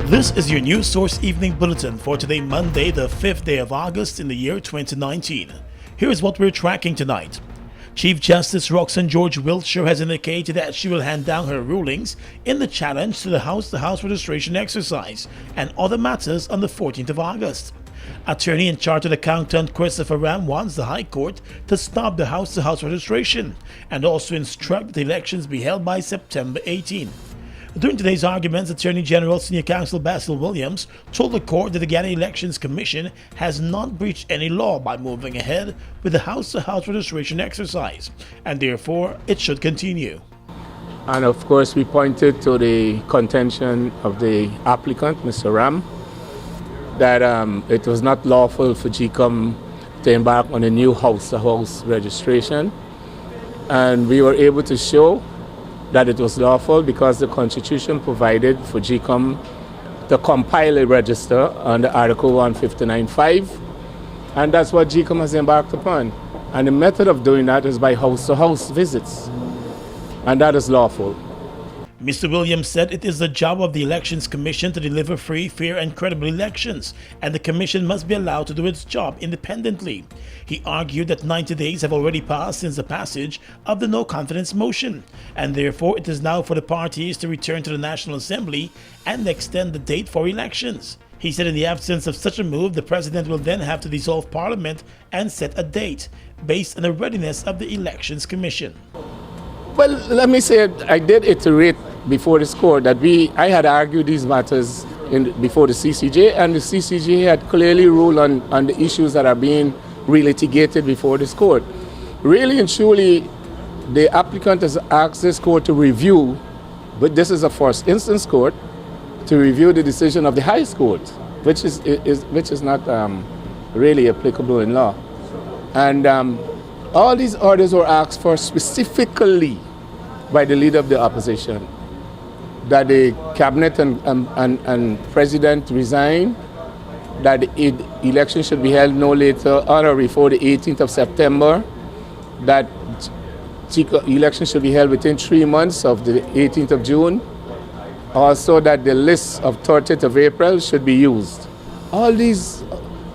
This is your News Source Evening Bulletin for today, Monday, the 5th day of August in the year 2019. Here's what we're tracking tonight. Chief Justice Roxanne George Wiltshire has indicated that she will hand down her rulings in the challenge to the house-to-house registration exercise and other matters on the 14th of August. Attorney and Chartered Accountant Christopher Ram wants the High Court to stop the house-to-house registration and also instruct that the elections be held by September 18. During today's arguments, Attorney General Senior Counsel Basil Williams told the court that the Guyana Elections Commission has not breached any law by moving ahead with the house-to-house registration exercise, and therefore it should continue. And of course, we pointed to the contention of the applicant, Mr. Ram, that it was not lawful for GCOM to embark on a new house-to-house registration. And we were able to show that it was lawful because the Constitution provided for GCOM to compile a register under Article 159.5, and that's what GCOM has embarked upon. And the method of doing that is by house-to-house visits, and that is lawful. Mr. Williams said it is the job of the Elections Commission to deliver free, fair and credible elections, and the Commission must be allowed to do its job independently. He argued that 90 days have already passed since the passage of the no-confidence motion, and therefore it is now for the parties to return to the National Assembly and extend the date for elections. He said in the absence of such a move, the President will then have to dissolve Parliament and set a date based on the readiness of the Elections Commission. Well, let me say, I did iterate before this court that I had argued these matters before the CCJ, and the CCJ had clearly ruled on the issues that are being relitigated before this court. Really and truly, the applicant has asked this court to review, but this is a first instance court, to review the decision of the highest court, which is not really applicable in law. And all these orders were asked for specifically by the leader of the opposition, that the cabinet and president resign, that the election should be held no later on or before the 18th of September, that election should be held within 3 months of the 18th of June, also that the list of 30th of April should be used. All these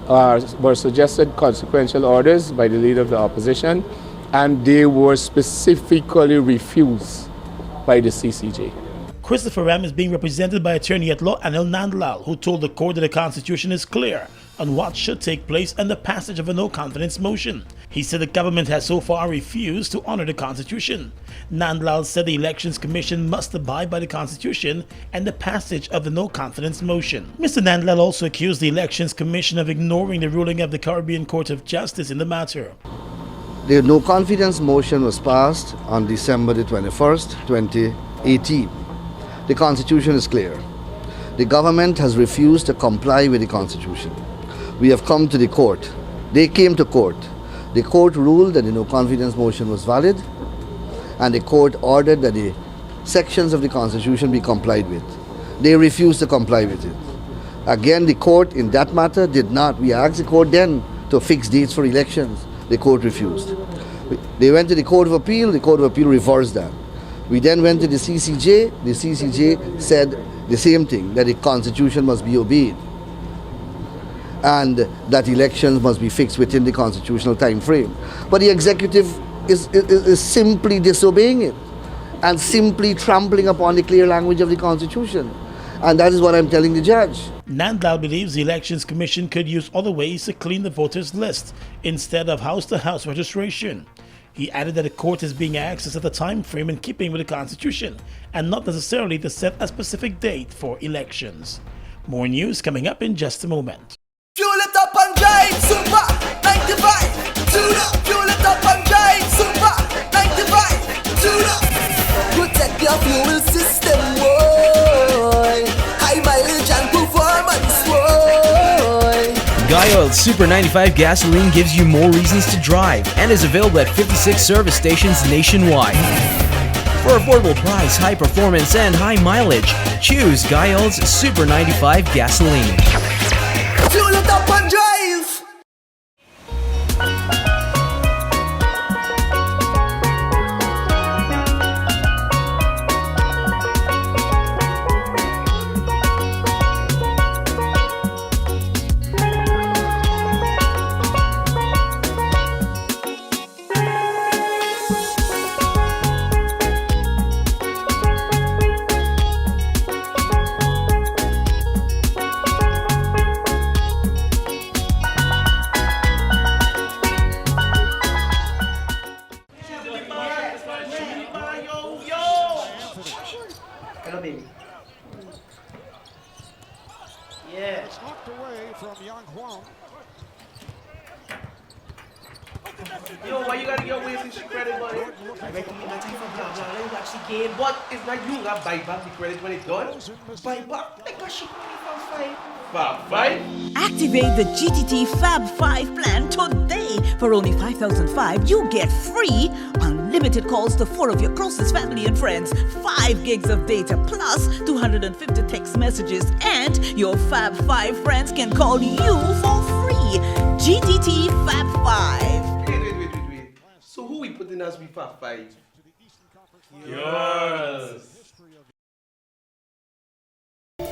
were suggested consequential orders by the leader of the opposition, and they were specifically refused by the CCJ. Christopher Ram is being represented by attorney-at-law Anil Nandlal, who told the court that the Constitution is clear on what should take place and the passage of a no-confidence motion. He said the government has so far refused to honor the Constitution. Nandlal said the Elections Commission must abide by the Constitution and the passage of the no-confidence motion. Mr. Nandlal also accused the Elections Commission of ignoring the ruling of the Caribbean Court of Justice in the matter. The no-confidence motion was passed on December the 21st, 2018. The Constitution is clear. The government has refused to comply with the Constitution. We have come to the court. They came to court. The court ruled that the no-confidence motion was valid, and the court ordered that the sections of the Constitution be complied with. They refused to comply with it. Again, the court in that matter did not. We asked the court then to fix dates for elections. The court refused. They went to the Court of Appeal. The Court of Appeal reversed that. We then went to the CCJ. The CCJ said the same thing, that the Constitution must be obeyed and that elections must be fixed within the constitutional time frame. But the executive is simply disobeying it and simply trampling upon the clear language of the Constitution. And that is what I'm telling the judge. Nandlal believes the Elections Commission could use other ways to clean the voters' list instead of house-to-house registration. He added that the court is being asked to set a time frame in keeping with the Constitution and not necessarily to set a specific date for elections. More news coming up in just a moment. Fuel it up and drive, super 95, tune up. Fuel it up and drive, super 95, tune up. Protect your fuel system, boy. High mileage and performance, boy. Guy Oil Super 95 gasoline gives you more reasons to drive and is available at 56 service stations nationwide. For affordable price, high performance, and high mileage, choose Guy Oil's Super 95 gasoline. Fuel it up and drive. Yo, why you gotta get away with this credit, buddy? I recommend that you for blah blah. Let me watch the game, but it's not you that buy back the credit when it's done. Buy back like a shit money for five. Fab five? Activate the GTT Fab 5 plan today. For only 5,005, you get free unlimited calls to 4 of your closest family and friends, 5 gigs of data plus 250 text messages, and your Fab 5 friends can call you for free. GTT Fab 5. Wait. So who we putting as we Fab five? Yours.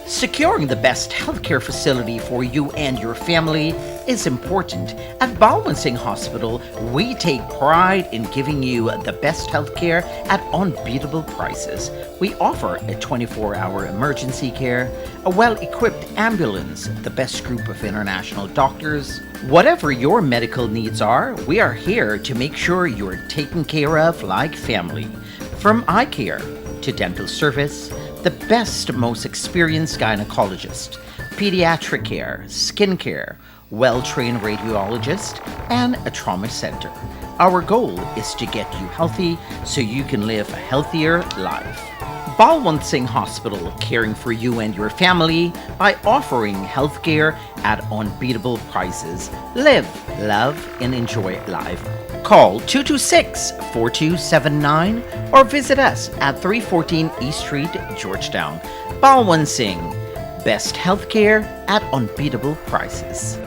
Securing the best healthcare facility for you and your family is important. At Balwant Singh Hospital, we take pride in giving you the best healthcare at unbeatable prices. We offer a 24-hour emergency care, a well-equipped ambulance, the best group of international doctors. Whatever your medical needs are, we are here to make sure you're taken care of like family. From eye care to dental service, the best, most experienced gynecologist, pediatric care, skin care, well-trained radiologist, and a trauma center. Our goal is to get you healthy so you can live a healthier life. Balwant Singh Hospital, caring for you and your family by offering healthcare at unbeatable prices. Live, love, and enjoy life. Call 226-4279 or visit us at 314 East Street, Georgetown. Balwant Singh, best healthcare at unbeatable prices.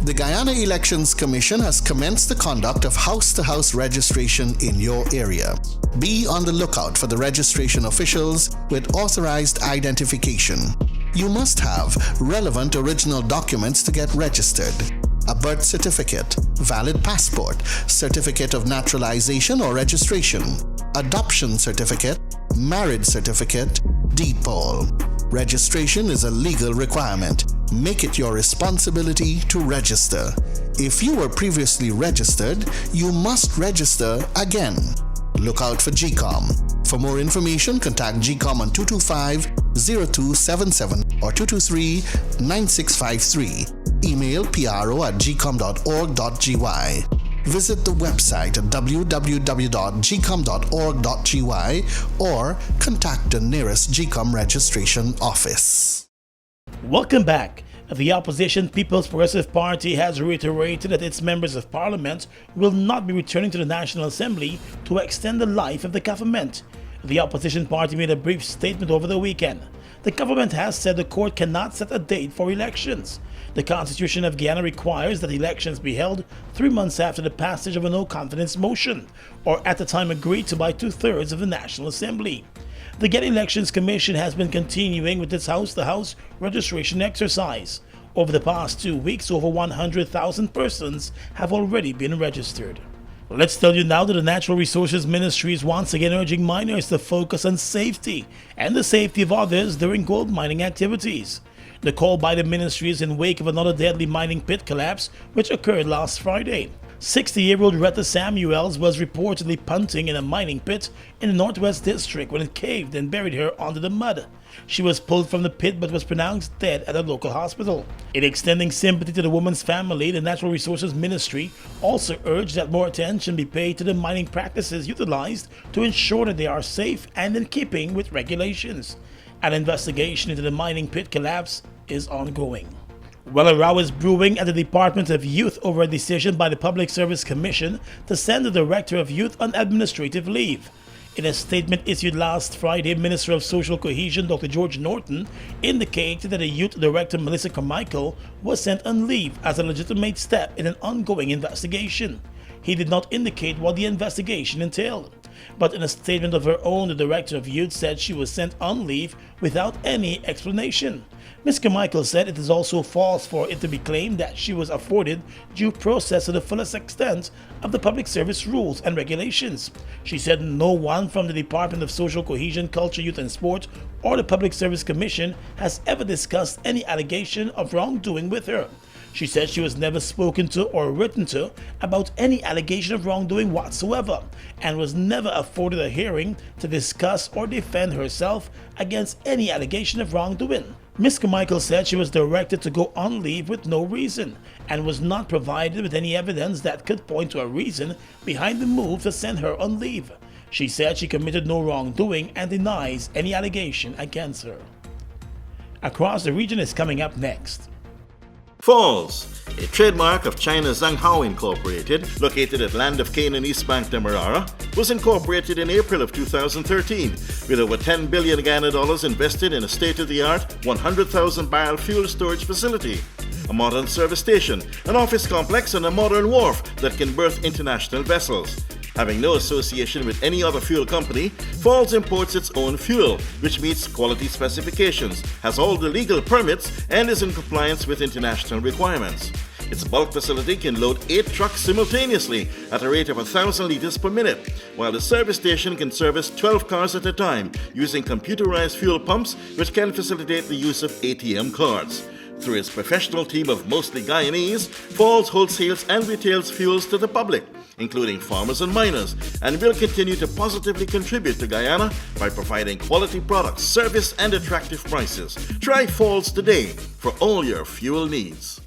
The Guyana Elections Commission has commenced the conduct of house-to-house registration in your area. Be on the lookout for the registration officials with authorized identification. You must have relevant original documents to get registered. A birth certificate, valid passport, certificate of naturalization or registration, adoption certificate, marriage certificate, deed poll. Registration is a legal requirement. Make it your responsibility to register. If you were previously registered, you must register again. Look out for GCOM. For more information, contact GCOM on 225-0277 or 223-9653. Email pro@gcom.org.gy. Visit the website at www.gcom.org.gy or contact the nearest GCOM registration office. Welcome back. The opposition People's Progressive Party has reiterated that its members of parliament will not be returning to the National Assembly to extend the life of the government. The opposition party made a brief statement over the weekend. The government has said the court cannot set a date for elections. The Constitution of Guyana requires that elections be held 3 months after the passage of a no-confidence motion, or at the time agreed to by 2/3 of the National Assembly. The Guyana Elections Commission has been continuing with its house-to-house registration exercise. Over the past 2 weeks, over 100,000 persons have already been registered. Let's tell you now that the Natural Resources Ministry is once again urging miners to focus on safety and the safety of others during gold mining activities. The call by the ministry is in wake of another deadly mining pit collapse which occurred last Friday. 60-year-old Retta Samuels was reportedly punting in a mining pit in the Northwest District when it caved and buried her under the mud. She was pulled from the pit but was pronounced dead at a local hospital. In extending sympathy to the woman's family, the Natural Resources Ministry also urged that more attention be paid to the mining practices utilized to ensure that they are safe and in keeping with regulations. An investigation into the mining pit collapse is ongoing. Well, a row is brewing at the Department of Youth over a decision by the Public Service Commission to send the Director of Youth on administrative leave. In a statement issued last Friday, Minister of Social Cohesion Dr. George Norton indicated that the Youth Director Melissa Carmichael was sent on leave as a legitimate step in an ongoing investigation. He did not indicate what the investigation entailed. But in a statement of her own, the Director of Youth said she was sent on leave without any explanation. Ms. Carmichael said it is also false for it to be claimed that she was afforded due process to the fullest extent of the public service rules and regulations. She said no one from the Department of Social Cohesion, Culture, Youth and Sport or the Public Service Commission has ever discussed any allegation of wrongdoing with her. She said she was never spoken to or written to about any allegation of wrongdoing whatsoever and was never afforded a hearing to discuss or defend herself against any allegation of wrongdoing. Ms. Carmichael said she was directed to go on leave with no reason and was not provided with any evidence that could point to a reason behind the move to send her on leave. She said she committed no wrongdoing and denies any allegation against her. Across the Region is coming up next. Falls, a trademark of China's Zhanghao Incorporated, located at Land of Cane and East Bank, Demerara, was incorporated in April of 2013 with over $10 billion Guyana dollars invested in a state-of-the-art 100,000 barrel fuel storage facility, a modern service station, an office complex, and a modern wharf that can berth international vessels. Having no association with any other fuel company, Falls imports its own fuel, which meets quality specifications, has all the legal permits, and is in compliance with international requirements. Its bulk facility can load 8 trucks simultaneously at a rate of 1,000 liters per minute, while the service station can service 12 cars at a time using computerized fuel pumps, which can facilitate the use of ATM cards. Through its professional team of mostly Guyanese, Falls wholesales and retails fuels to the public, including farmers and miners, and will continue to positively contribute to Guyana by providing quality products, service, and attractive prices. Try Falls today for all your fuel needs.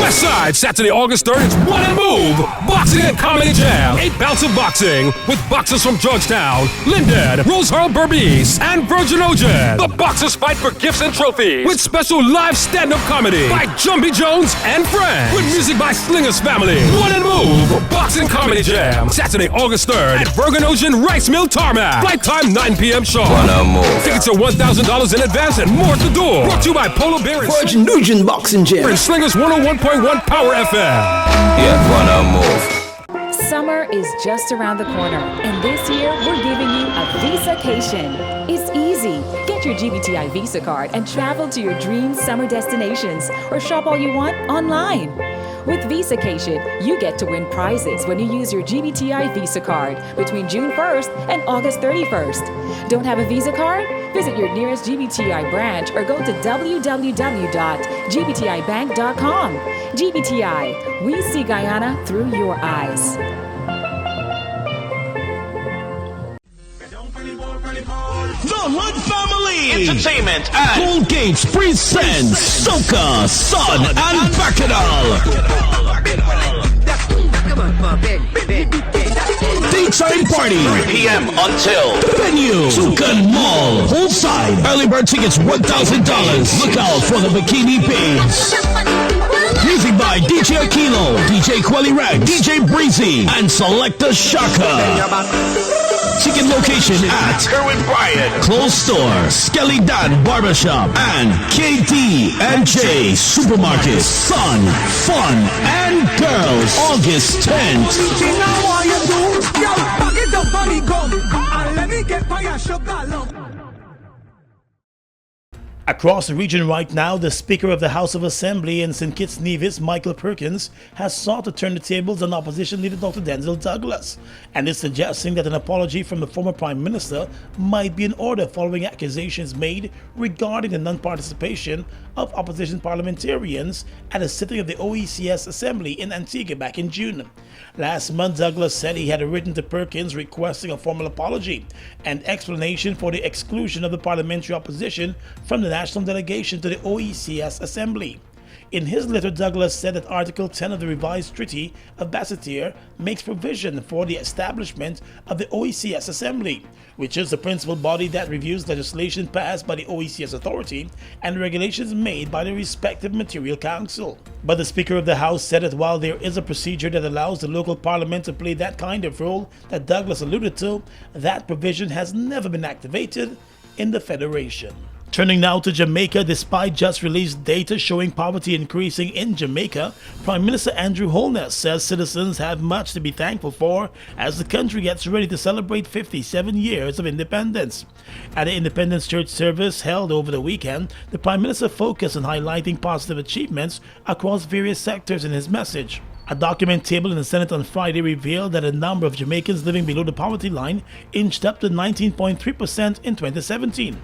Westside, Saturday, August 3rd, it's One and Move, Boxing and Comedy Jam. 8 bouts of boxing with boxers from Georgetown, Linden, Rose Hall Berbice, and Virgin Ocean. The boxers fight for gifts and trophies with special live stand-up comedy by Jumpy Jones and friends. With music by Slinger's Family. One and Move, Boxing Comedy Jam. Saturday, August 3rd at Virgin Ocean Rice Mill Tarmac. Flight time 9 p.m. sharp. One and Move. Tickets are $1,000 in advance and more at the door. Brought to you by Polo Bear and Virgin Ocean Boxing Gym. and Slingers 101.1 Power FM. Yeah, One and Move. Summer is just around the corner, and this year we're giving you a Visacation. It's easy. Get your GBTI Visa card and travel to your dream summer destinations or shop all you want online. With Visacation, you get to win prizes when you use your GBTI Visa card between June 1st and August 31st. Don't have a Visa card? Visit your nearest GBTI branch or go to www.gbtibank.com. GBTI, we see Guyana through your eyes. The Hood Family Entertainment and Gold Gates presents Soca, Sun, and Bacchanal. Daytime party 3 p.m. until venue Tucan Mall. Whole side early bird tickets $1,000. Look out for the bikini babes. Music by DJ Aquilo, DJ Quelly Rex, DJ Breezy, and Selecta Shaka. Ticket location at Kerwin Bryant, Clothes Store, Skelly Dan Barbershop, and KD&J Supermarket. Sun, Fun, and Girls, August 10th. Across the region right now, the Speaker of the House of Assembly in St. Kitts Nevis, Michael Perkins, has sought to turn the tables on opposition leader Dr. Denzel Douglas, and is suggesting that an apology from the former Prime Minister might be in order following accusations made regarding the non-participation of opposition parliamentarians at a sitting of the OECS Assembly in Antigua back in June. Last month, Douglas said he had written to Perkins requesting a formal apology and explanation for the exclusion of the parliamentary opposition from the national delegation to the OECS Assembly. In his letter, Douglas said that Article 10 of the revised Treaty of Basseterre makes provision for the establishment of the OECS Assembly, which is the principal body that reviews legislation passed by the OECS Authority and regulations made by the respective Material Council. But the Speaker of the House said that while there is a procedure that allows the local parliament to play that kind of role that Douglas alluded to, that provision has never been activated in the Federation. Turning now to Jamaica, despite just released data showing poverty increasing in Jamaica, Prime Minister Andrew Holness says citizens have much to be thankful for as the country gets ready to celebrate 57 years of independence. At an Independence Church service held over the weekend, the Prime Minister focused on highlighting positive achievements across various sectors in his message. A document tabled in the Senate on Friday revealed that a number of Jamaicans living below the poverty line inched up to 19.3% in 2017.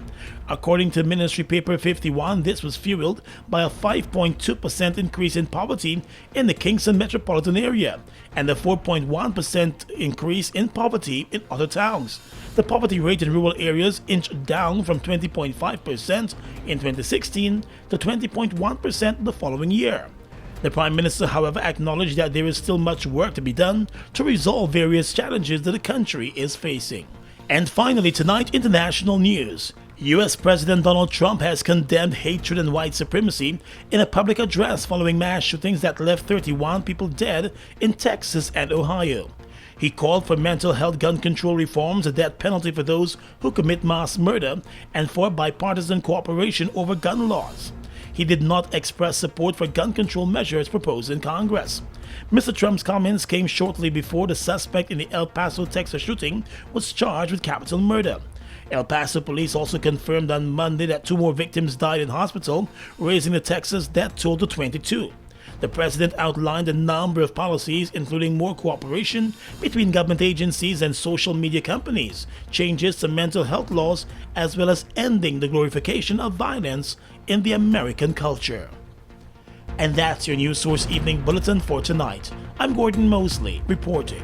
According to Ministry Paper 51, this was fueled by a 5.2% increase in poverty in the Kingston metropolitan area and a 4.1% increase in poverty in other towns. The poverty rate in rural areas inched down from 20.5% in 2016 to 20.1% the following year. The Prime Minister, however, acknowledged that there is still much work to be done to resolve various challenges that the country is facing. And finally tonight, international news. US President Donald Trump has condemned hatred and white supremacy in a public address following mass shootings that left 31 people dead in Texas and Ohio. He called for mental health gun control reforms, a death penalty for those who commit mass murder, and for bipartisan cooperation over gun laws. He did not express support for gun control measures proposed in Congress. Mr. Trump's comments came shortly before the suspect in the El Paso, Texas shooting was charged with capital murder. El Paso police also confirmed on Monday that 2 more victims died in hospital, raising the Texas death toll to 22. The president outlined a number of policies, including more cooperation between government agencies and social media companies, changes to mental health laws, as well as ending the glorification of violence in the American culture. And that's your News Source Evening Bulletin for tonight. I'm Gordon Mosley, reporting.